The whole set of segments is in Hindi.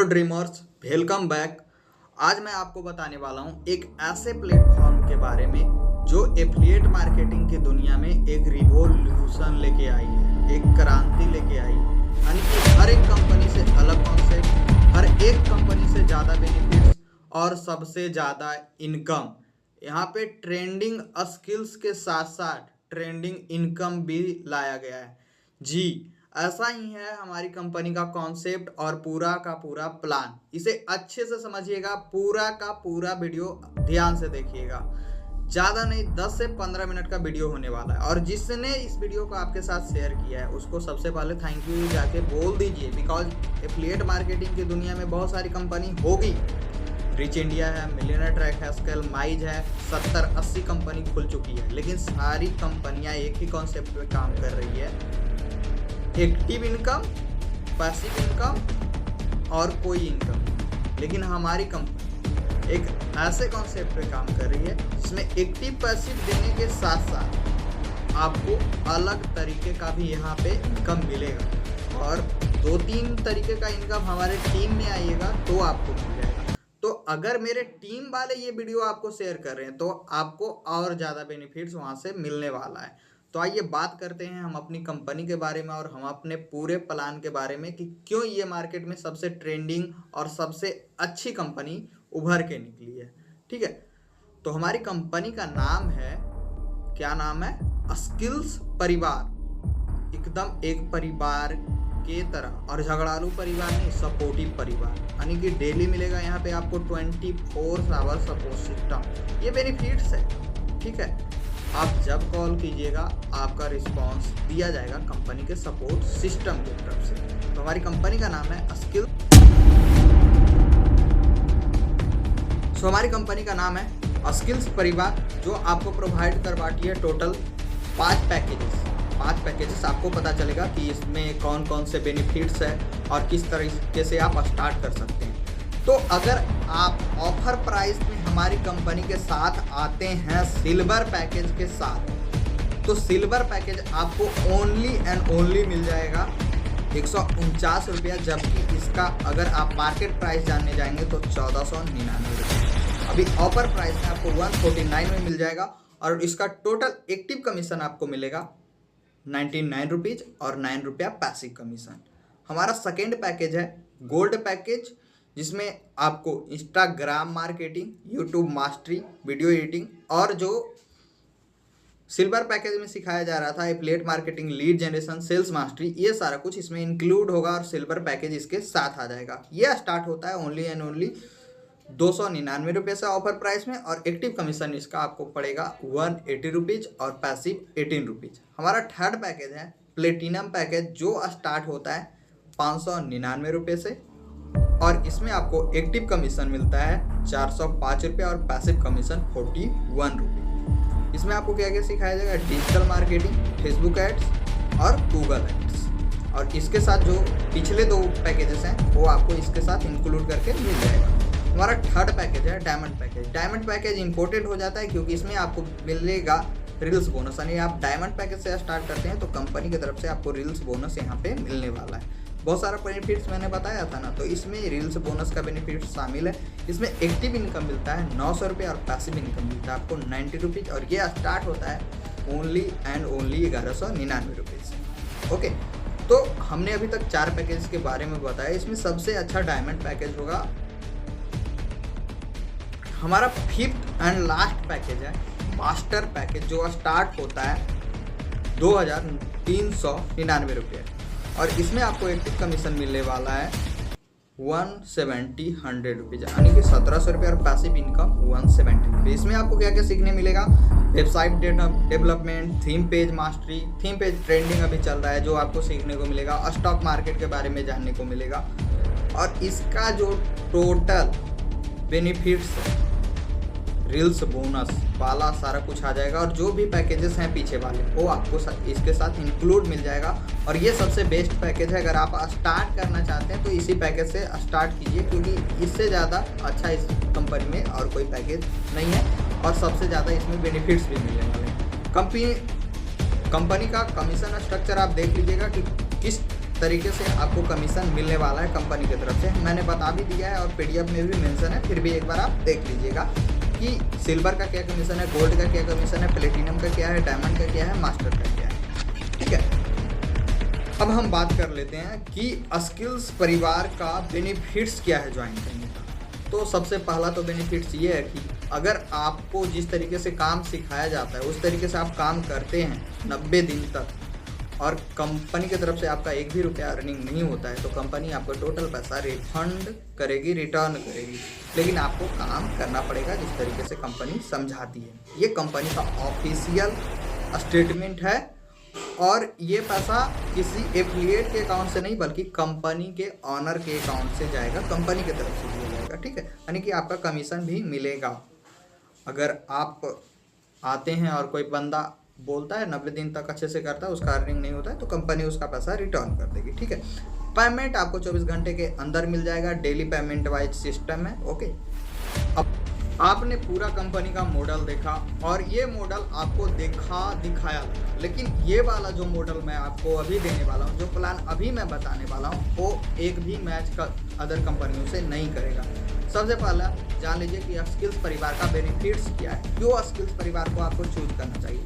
Dreamers, welcome back. आज मैं आपको बताने वाला हूं एक ऐसे प्लेटफॉर्म के बारे में जो एफिलिएट मार्केटिंग की दुनिया में एक रिवॉल्यूशन लेके आई है, एक क्रांति लेके आई। यानी कि हर एक कंपनी से अलग कॉन्सेप्ट, हर एक कंपनी से ज़्यादा बेनिफिट्स और सबसे ज़्यादा इनकम। यहाँ पे ट्रेंडिंग स्किल्स के साथ साथ ट्रेंडिंग इनकम भी लाया गया है। जी, ऐसा ही है हमारी कंपनी का कॉन्सेप्ट और पूरा का पूरा प्लान। इसे अच्छे से समझिएगा, पूरा का पूरा वीडियो ध्यान से देखिएगा। ज़्यादा नहीं, 10 से 15 मिनट का वीडियो होने वाला है। और जिसने इस वीडियो को आपके साथ शेयर किया है उसको सबसे पहले थैंक यू जाके बोल दीजिए, बिकॉज एफिलिएट मार्केटिंग की दुनिया में बहुत सारी कंपनी होगी। रिच इंडिया है, मिलियनर ट्रैक है, स्केल माइज है, 70-80 कंपनी खुल चुकी है, लेकिन सारी कंपनियां एक ही कॉन्सेप्ट पे काम कर रही है, एक्टिव इनकम, पैसिव इनकम और कोई इनकम। लेकिन हमारी कंपनी एक ऐसे कॉन्सेप्ट पे काम कर रही है जिसमें एक्टिव पैसिव देने के साथ साथ आपको अलग तरीके का भी यहाँ पे इनकम मिलेगा। और 2-3 तरीके का इनकम हमारे टीम में आइएगा तो आपको मिल जाएगा। तो अगर मेरे टीम वाले ये वीडियो आपको शेयर कर रहे हैं तो आपको और ज़्यादा बेनिफिट्स वहाँ से मिलने वाला है। तो आइए बात करते हैं हम अपनी कंपनी के बारे में और हम अपने पूरे प्लान के बारे में कि क्यों ये मार्केट में सबसे ट्रेंडिंग और सबसे अच्छी कंपनी उभर के निकली है। ठीक है, तो हमारी कंपनी का नाम है, क्या नाम है? स्किल्स परिवार। एकदम एक परिवार के तरह, और झगड़ालू परिवार नहीं, सपोर्टिव परिवार। यानी कि डेली मिलेगा यहाँ पे आपको 24 आवर सपोर्ट सिस्टम। ये बेनिफिट्स है। ठीक है, आप जब कॉल कीजिएगा आपका रिस्पांस दिया जाएगा कंपनी के सपोर्ट सिस्टम की तरफ से। तो हमारी कंपनी का नाम है स्किल। सो हमारी कंपनी का नाम है स्किल्स परिवार, जो आपको प्रोवाइड करवाती है टोटल 5 पैकेजेस। आपको पता चलेगा कि इसमें कौन कौन से बेनिफिट्स है और किस तरीके से आप स्टार्ट कर सकते हैं। तो अगर आप ऑफर प्राइस में हमारी कंपनी के साथ आते हैं सिल्वर पैकेज के साथ, तो सिल्वर पैकेज आपको ओनली एंड ओनली मिल जाएगा 149 रुपया, जबकि इसका अगर आप मार्केट प्राइस जानने जाएंगे तो 1499 रुपये। अभी ऑफर प्राइस में आपको 149 में मिल जाएगा और इसका टोटल एक्टिव कमीशन आपको मिलेगा 99 रुपीज़ और 9 रुपया पैसिव कमीशन। हमारा सेकेंड पैकेज है गोल्ड पैकेज, जिसमें आपको Instagram marketing, YouTube mastery, video editing और जो सिल्वर पैकेज में सिखाया जा रहा था affiliate marketing, lead generation, sales mastery, ये सारा कुछ इसमें इंक्लूड होगा और सिल्वर पैकेज इसके साथ आ जाएगा। ये स्टार्ट होता है ओनली एंड ओनली 299 रुपये से ऑफर प्राइस में, और एक्टिव कमीशन इसका आपको पड़ेगा 180 रुपीज़ और पैसिव 18 रुपीज़। हमारा थर्ड पैकेज है प्लेटिनम पैकेज, जो स्टार्ट होता है 599 रुपये से, और इसमें आपको एक्टिव कमीशन मिलता है 405 रुपये और पैसिव कमीशन 41 रुपये। इसमें आपको क्या क्या सिखाया जाएगा? डिजिटल मार्केटिंग, फेसबुक एड्स और गूगल एड्स। और इसके साथ जो पिछले 2 पैकेजेस हैं वो आपको इसके साथ इंक्लूड करके मिल जाएगा। हमारा थर्ड पैकेज है diamond package. Diamond package important हो जाता है क्योंकि इसमें आपको मिलेगा रील्स बोनस। यानी आप डायमंड पैकेज से स्टार्ट करते हैं तो कंपनी की तरफ से आपको रील्स बोनस यहाँ पे मिलने वाला है। बहुत सारा बेनिफिट्स मैंने बताया था ना, तो इसमें रील्स बोनस का बेनिफिट शामिल है। इसमें एक्टिव इनकम मिलता है 900 रुपये और पैसिव इनकम मिलता है आपको 90 रुपीज़, और ये स्टार्ट होता है only and only 1199 rupees. Okay, तो हमने अभी तक 4 पैकेज के बारे में बताया। इसमें सबसे अच्छा डायमंड पैकेज होगा। हमारा 5th एंड लास्ट पैकेज है मास्टर पैकेज, जो स्टार्ट होता है 2399 रुपये, और इसमें आपको एक्टिव कमीशन मिलने वाला है 170 रुपीज़, यानी कि 1700 रुपये और पैसिव इनकम 170 रुपये। इसमें आपको क्या क्या सीखने मिलेगा? Website development, theme page mastery, theme page trending अभी चल रहा है जो आपको सीखने को मिलेगा, स्टॉक मार्केट के बारे में जानने को मिलेगा। और इसका जो टोटल बेनिफिट्स है, रील्स बोनस वाला सारा कुछ आ जाएगा, और जो भी पैकेजेस हैं पीछे वाले वो आपको इसके साथ इंक्लूड मिल जाएगा। और ये सबसे बेस्ट पैकेज है। अगर आप स्टार्ट करना चाहते हैं तो इसी पैकेज से स्टार्ट कीजिए, क्योंकि इससे ज़्यादा अच्छा इस कंपनी में और कोई पैकेज नहीं है, और सबसे ज़्यादा इसमें बेनिफिट्स भी मिलने वाले हैं। कंपनी का कमीशन स्ट्रक्चर आप देख लीजिएगा कि किस तरीके से आपको कमीशन मिलने वाला है कंपनी की तरफ से। मैंने बता भी दिया है और पीडीएफ में भी मेंशन है, फिर भी एक बार आप देख लीजिएगा कि सिल्वर का क्या कमीशन है, गोल्ड का क्या कमीशन है, प्लेटिनम का क्या है, डायमंड का क्या है, मास्टर का क्या है। ठीक है, अब हम बात कर लेते हैं कि स्किल्स परिवार का बेनिफिट्स क्या है ज्वाइन करने का। तो सबसे पहला तो बेनिफिट्स ये है कि अगर आपको जिस तरीके से काम सिखाया जाता है उस तरीके से आप काम करते हैं 90 दिन तक और कंपनी की तरफ से आपका एक भी रुपया अर्निंग नहीं होता है, तो कंपनी आपको टोटल पैसा रिफंड करेगी, रिटर्न करेगी। लेकिन आपको काम करना पड़ेगा जिस तरीके से कंपनी समझाती है। ये कंपनी का ऑफिशियल स्टेटमेंट है और ये पैसा किसी एफिलिएट के अकाउंट से नहीं बल्कि कंपनी के ऑनर के अकाउंट से जाएगा, कंपनी की तरफ से दिया जाएगा। ठीक है, यानी कि आपका कमीशन भी मिलेगा। अगर आप आते हैं और कोई बंदा बोलता है 90 दिन तक अच्छे से करता है, उसका अर्निंग नहीं होता है, तो कंपनी उसका पैसा रिटर्न कर देगी। ठीक है, पेमेंट आपको 24 घंटे के अंदर मिल जाएगा, डेली पेमेंट वाइज सिस्टम है। ओके, अब आपने पूरा कंपनी का मॉडल देखा और ये मॉडल आपको दिखाया, लेकिन ये वाला जो मॉडल मैं आपको अभी देने वाला हूँ, जो प्लान अभी मैं बताने वाला हूँ, वो एक भी मैच का अदर कंपनियों से नहीं करेगा। सबसे पहला जान लीजिए कि स्किल्स परिवार का बेनिफिट्स क्या है, क्यों स्किल्स परिवार को आपको चूज करना चाहिए।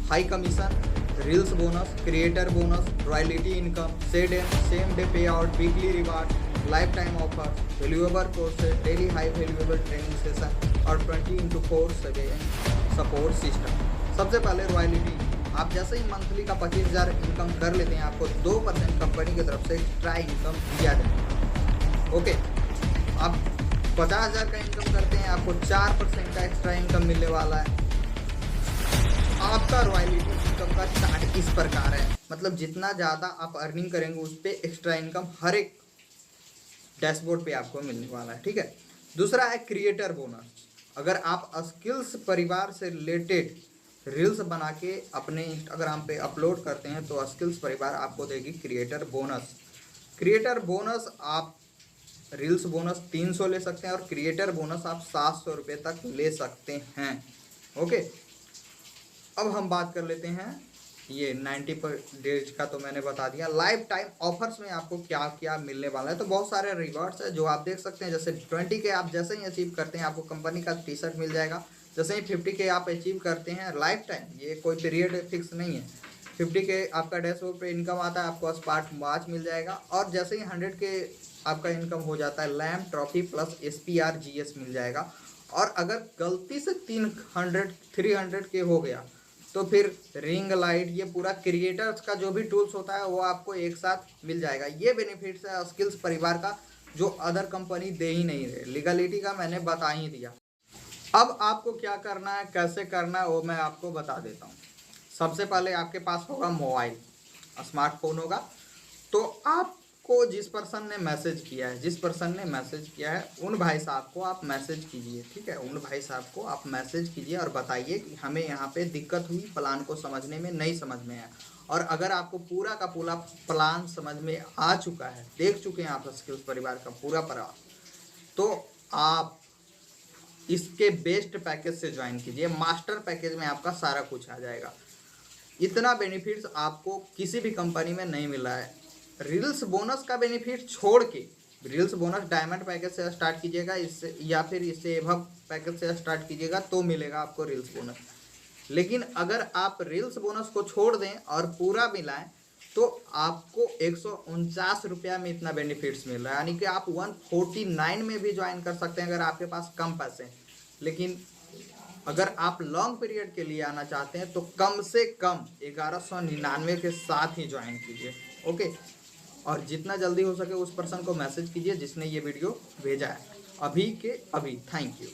High commission, reels bonus, creator bonus, royalty income, same day pay out, weekly reward, life time offer, valuable courses, daily high valuable training session और 20x4 सपोर्ट सिस्टम। सबसे पहले रॉयल्टी, आप जैसे ही मंथली का 25,000 इनकम कर लेते हैं, आपको 2% कंपनी की तरफ से एक्स्ट्रा इनकम दिया जाएगा। ओके, आप 50,000 का इनकम करते हैं, आपको 4% का एक्स्ट्रा इनकम मिलने वाला है। आपका रॉयल्टी इनकम का चार्ट इस प्रकार है, मतलब जितना ज़्यादा आप अर्निंग करेंगे उस पर एक्स्ट्रा इनकम हर एक डैशबोर्ड पे आपको मिलने वाला है। ठीक है, दूसरा है क्रिएटर बोनस। अगर आप स्किल्स परिवार से रिलेटेड रील्स बना के अपने इंस्टाग्राम पे अपलोड करते हैं तो स्किल्स परिवार आपको देगी क्रिएटर बोनस। क्रिएटर बोनस आप रील्स बोनस 300 ले सकते हैं और क्रिएटर बोनस आप 700 रुपये तक ले सकते हैं। ओके, अब हम बात कर लेते हैं ये 90 डेज का, तो मैंने बता दिया। लाइफ टाइम ऑफर्स में आपको क्या क्या मिलने वाला है, तो बहुत सारे रिवॉर्ड्स है जो आप देख सकते हैं। जैसे 20 के आप जैसे ही अचीव करते हैं आपको कंपनी का टी शर्ट मिल जाएगा। जैसे ही 50 के आप अचीव करते हैं, लाइफ टाइम, ये कोई पीरियड फिक्स नहीं है, 50 के आपका डैशबोर्ड पे इनकम आता है, आपको स्मार्ट वॉच मिल जाएगा। और जैसे ही 100 के आपका इनकम हो जाता है, lamp trophy plus SPR GS मिल जाएगा। और अगर गलती से 300 के हो गया तो फिर रिंग लाइट, ये पूरा क्रिएटर्स का जो भी टूल्स होता है वो आपको एक साथ मिल जाएगा। ये बेनिफिट्स है स्किल्स परिवार का जो अदर कंपनी दे ही नहीं रहे। लीगलिटी का मैंने बता ही दिया। अब आपको क्या करना है, कैसे करना है, वो मैं आपको बता देता हूँ। सबसे पहले आपके पास होगा मोबाइल, स्मार्टफोन होगा, तो आपको जिस पर्सन ने मैसेज किया है उन भाई साहब को आप मैसेज कीजिए। ठीक है, उन भाई साहब को आप मैसेज कीजिए और बताइए कि हमें यहाँ पे दिक्कत हुई, प्लान को समझने में नहीं समझ में आया। और अगर आपको पूरा का पूरा प्लान समझ में आ चुका है, देख चुके हैं आप स्किल्स परिवार का पूरा परिवार, तो आप इसके बेस्ट पैकेज से ज्वाइन कीजिए। मास्टर पैकेज में आपका सारा कुछ आ जाएगा। इतना बेनिफिट्स आपको किसी भी कंपनी में नहीं मिला है। रील्स बोनस का बेनिफिट छोड़ के, रील्स बोनस डायमंड पैकेज से स्टार्ट कीजिएगा, इससे या फिर इससे एभव पैकेज से स्टार्ट कीजिएगा तो मिलेगा आपको रील्स बोनस। लेकिन अगर आप रील्स बोनस को छोड़ दें और पूरा मिलाएं तो आपको 149 रुपया में इतना बेनिफिट्स मिल रहा है, यानी कि आप 149 में भी ज्वाइन कर सकते हैं अगर आपके पास कम पैसे हैं। लेकिन अगर आप लॉन्ग पीरियड के लिए आना चाहते हैं तो कम से कम 1199 के साथ ही ज्वाइन कीजिए। ओके, और जितना जल्दी हो सके उस पर्सन को मैसेज कीजिए जिसने ये वीडियो भेजा है अभी के अभी। Thank you.